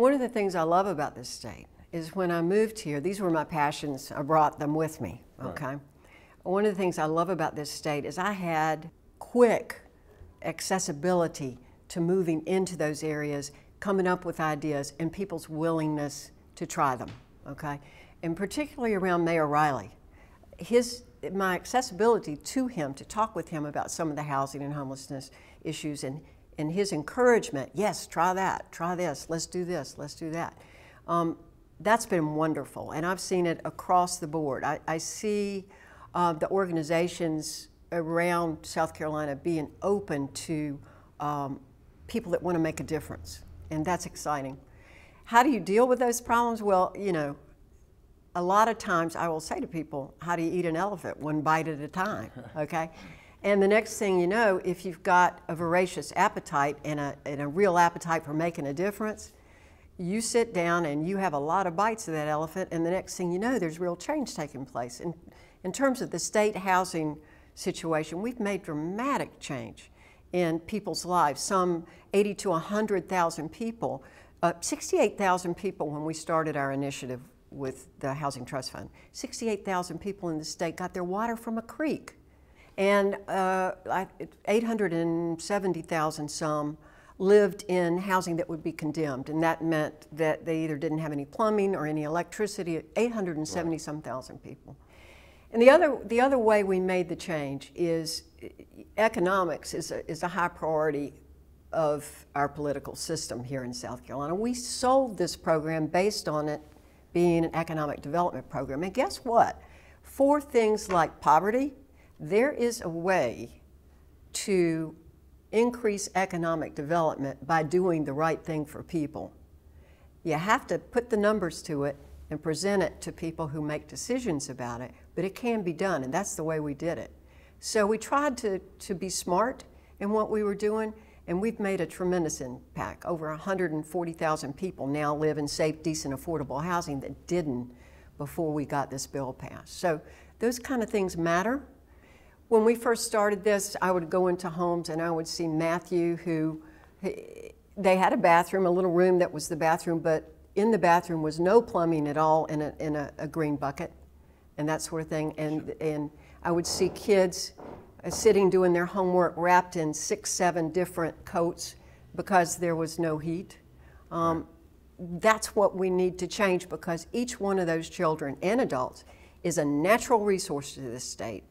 One of the things I love about this state is when I moved here, these were my passions, I brought them with me, okay? Right. One of the things I love about this state is I had quick accessibility to moving into those areas, coming up with ideas, and people's willingness to try them, okay? And particularly around Mayor Riley. My accessibility to him, to talk with him about some of the housing and homelessness issues, and his encouragement, yes, try that, try this, let's do this, let's do that. That's been wonderful, and I've seen it across the board. I see the organizations around South Carolina being open to people that want to make a difference, and that's exciting. How do you deal with those problems? Well, you know, a lot of times I will say to people, how do you eat an elephant? One bite at a time, okay? And the next thing you know, if you've got a voracious appetite and a real appetite for making a difference, you sit down and you have a lot of bites of that elephant, and the next thing you know, there's real change taking place. And in terms of the state housing situation, we've made dramatic change in people's lives. Some 80 to 100,000 people, 68,000 people when we started our initiative with the Housing Trust Fund. 68,000 people in the state got their water from a creek. And 870,000 some lived in housing that would be condemned, and that meant that they either didn't have any plumbing or any electricity. 870 some thousand people. And the other way we made the change is economics is a high priority of our political system here in South Carolina. We sold this program based on it being an economic development program. And guess what? For things like poverty, there is a way to increase economic development by doing the right thing for people. You have to put the numbers to it and present it to people who make decisions about it, but it can be done, and that's the way we did it. So we tried to be smart in what we were doing, and we've made a tremendous impact. Over 140,000 people now live in safe, decent, affordable housing that didn't before we got this bill passed. So those kind of things matter. When we first started this, I would go into homes and I would see Matthew, who, they had a bathroom, a little room that was the bathroom, but in the bathroom was no plumbing at all in a green bucket and that sort of thing. And I would see kids sitting doing their homework wrapped in 6, 7 different coats because there was no heat. That's what we need to change, because each one of those children and adults is a natural resource to this state,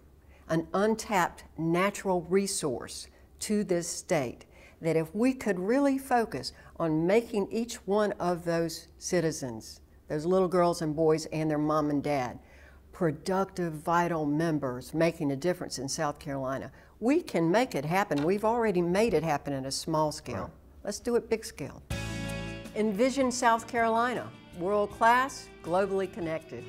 an untapped natural resource to this state, that if we could really focus on making each one of those citizens, those little girls and boys and their mom and dad, productive, vital members making a difference in South Carolina, we can make it happen. We've already made it happen at a small scale. Let's do it big scale. Envision South Carolina, world class, globally connected.